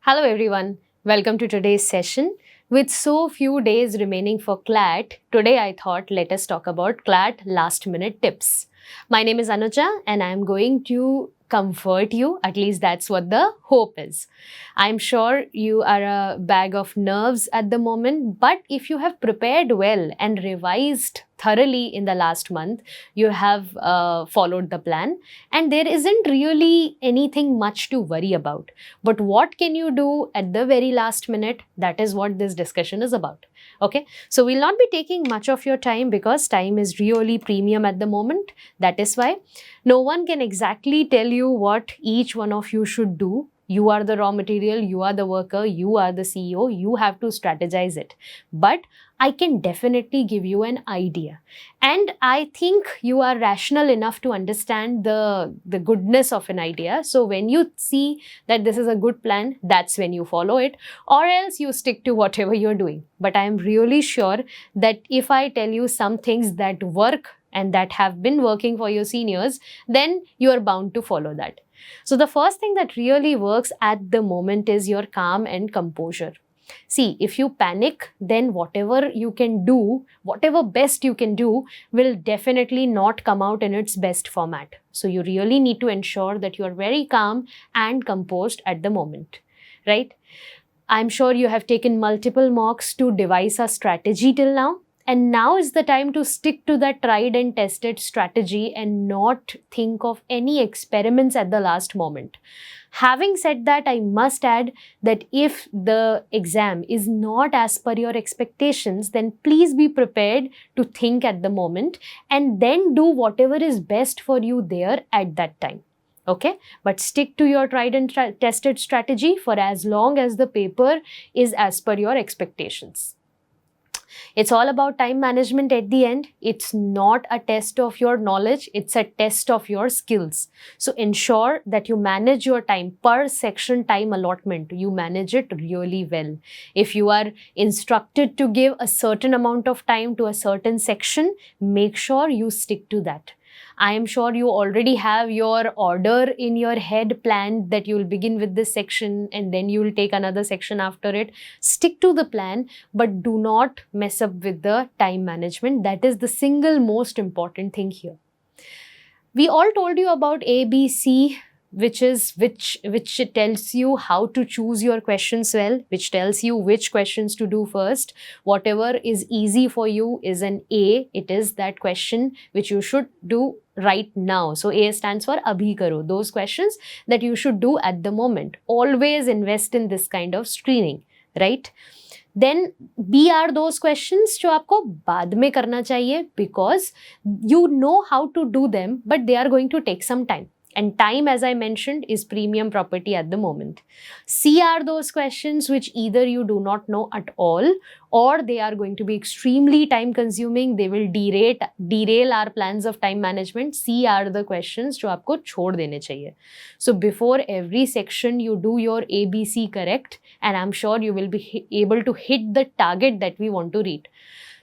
Hello everyone, welcome to today's session. With so few days remaining for CLAT, today I thought let us talk about CLAT last minute tips. My name is Anuja and I am going to comfort you, at least that's what the hope is. I'm sure you are a bag of nerves at the moment, but if you have prepared well and revised thoroughly in the last month, you have followed the plan and there isn't really anything much to worry about. But what can you do at the very last minute? That is what this discussion is about. Okay, so we'll not be taking much of your time because time is really premium at the moment. That is why no one can exactly tell you what each one of you should do. You are the raw material, you are the worker, you are the CEO, you have to strategize it. But I can definitely give you an idea. And I think you are rational enough to understand the goodness of an idea. So when you see that this is a good plan, that's when you follow it, or else you stick to whatever you're doing. But I am really sure that if I tell you some things that work and that have been working for your seniors, then you are bound to follow that. So the first thing that really works at the moment is your calm and composure. See, if you panic, then whatever you can do, whatever best you can do, will definitely not come out in its best format. So you really need to ensure that you are very calm and composed at the moment, right? I'm sure you have taken multiple mocks to devise a strategy till now. And now is the time to stick to that tried and tested strategy and not think of any experiments at the last moment. Having said that, I must add that if the exam is not as per your expectations, then please be prepared to think at the moment and then do whatever is best for you there at that time. Okay, but stick to your tried and tested strategy for as long as the paper is as per your expectations. It's all about time management at the end. It's not a test of your knowledge, it's a test of your skills. So ensure that you manage your time per section time allotment. You manage it really well. If you are instructed to give a certain amount of time to a certain section, make sure you stick to that. I am sure you already have your order in your head planned that you will begin with this section and then you will take another section after it. Stick to the plan, but do not mess up with the time management. That is the single most important thing here. We all told you about ABC, which tells you how to choose your questions well, which tells you which questions to do first. Whatever is easy for you is an A. It is that question which you should do right now. So A stands for Abhi Karo. Those questions that you should do at the moment. Always invest in this kind of screening, right? Then B are those questions जो आपको बाद में करना चाहिए because you know how to do them, but they are going to take some time. And time, as I mentioned, is premium property at the moment. C are those questions which either you do not know at all or they are going to be extremely time consuming. They will derail our plans of time management. C are the questions जो आपको छोड़ देने चाहिए. So before every section you do your ABC correct and I'm sure you will be able to hit the target that we want to read.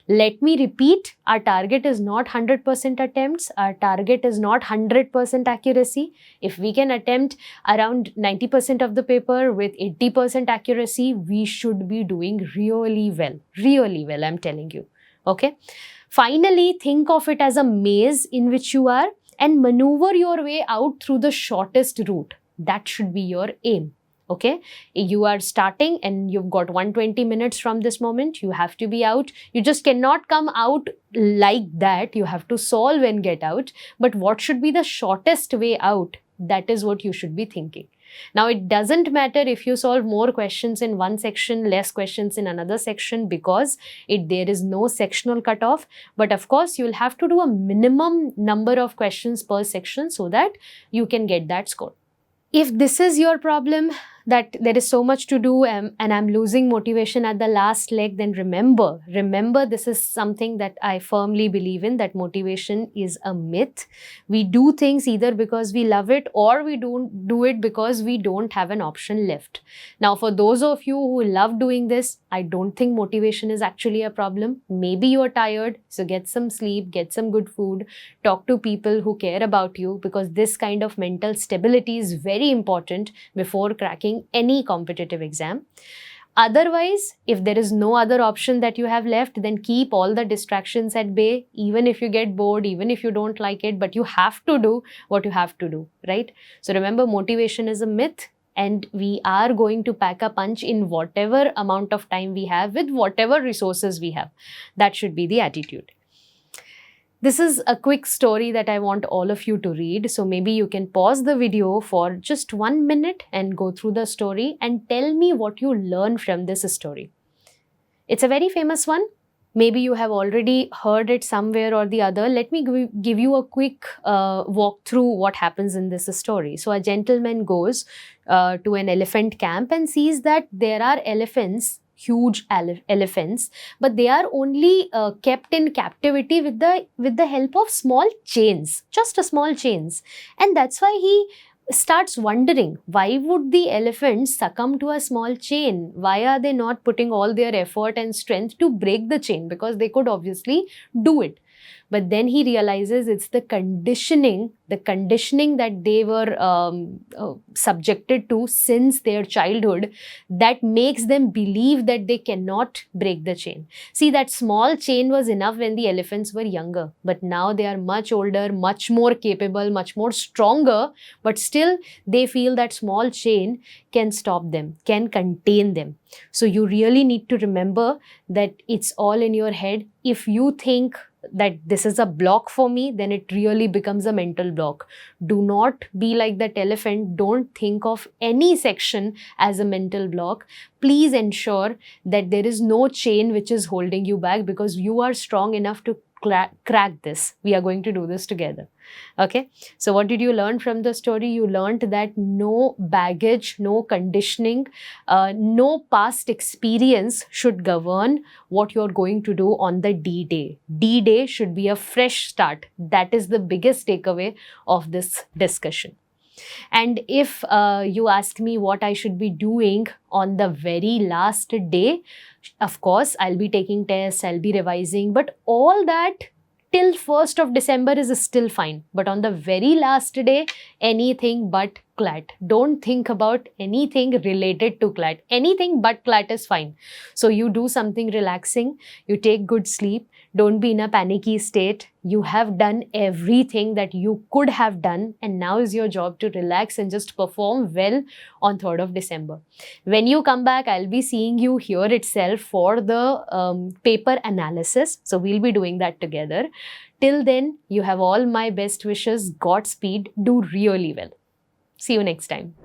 Let me repeat, our target is not 100% attempts, our target is not 100% accuracy. If we can attempt around 90% of the paper with 80% accuracy, we should be doing really well, I'm telling you. Okay. Finally, think of it as a maze in which you are and maneuver your way out through the shortest route. That should be your aim. Okay, you are starting and you've got 120 minutes from this moment. You have to be out. You just cannot come out like that. You have to solve and get out. But what should be the shortest way out? That is what you should be thinking. Now, it doesn't matter if you solve more questions in one section, less questions in another section because there is no sectional cutoff. But of course, you'll have to do a minimum number of questions per section so that you can get that score. If this is your problem, that there is so much to do and I'm losing motivation at the last leg, then remember this is something that I firmly believe in, that motivation is a myth. We do things either because we love it or we don't do it because we don't have an option left. Now, for those of you who love doing this, I don't think motivation is actually a problem. Maybe you're tired, so get some sleep, get some good food, talk to people who care about you because this kind of mental stability is very important before cracking clearing any competitive exam. Otherwise, if there is no other option that you have left, then keep all the distractions at bay, even if you get bored, even if you don't like it, but you have to do what you have to do, right? So remember, motivation is a myth, and we are going to pack a punch in whatever amount of time we have with whatever resources we have. That should be the attitude. This is a quick story that I want all of you to read. So maybe you can pause the video for just 1 minute and go through the story and tell me what you learn from this story. It's a very famous one. Maybe you have already heard it somewhere or the other. Let me give you a quick walk through what happens in this story. So a gentleman goes to an elephant camp and sees that there are elephants, huge elephants, but they are only kept in captivity with the help of small chains, just a small chains. And that's why he starts wondering, why would the elephants succumb to a small chain? Why are they not putting all their effort and strength to break the chain? Because they could obviously do it. But then he realizes it's the conditioning that they were subjected to since their childhood that makes them believe that they cannot break the chain. See, that small chain was enough when the elephants were younger, but now they are much older, much more capable, much more stronger, but still they feel that small chain can stop them, can contain them. So you really need to remember that it's all in your head. If you think that this is a block for me, then it really becomes a mental block. Do not be like that elephant. Don't think of any section as a mental block. Please ensure that there is no chain which is holding you back, because you are strong enough to crack this. We are going to do this together. Okay, so what did you learn from the story? You learned that no baggage, no conditioning, no past experience should govern what you're going to do on the D-Day. D-Day should be a fresh start. That is the biggest takeaway of this discussion. And if you ask me what I should be doing on the very last day, of course, I'll be taking tests, I'll be revising, but all that till 1st of December is still fine. But on the very last day, anything but CLAT. Don't think about anything related to CLAT. Anything but CLAT is fine. So you do something relaxing, you take good sleep, don't be in a panicky state. You have done everything that you could have done, and now is your job to relax and just perform well on 3rd of December. When you come back, I'll be seeing you here itself for the paper analysis. So we'll be doing that together. Till then, you have all my best wishes. Godspeed. Do really well. See you next time.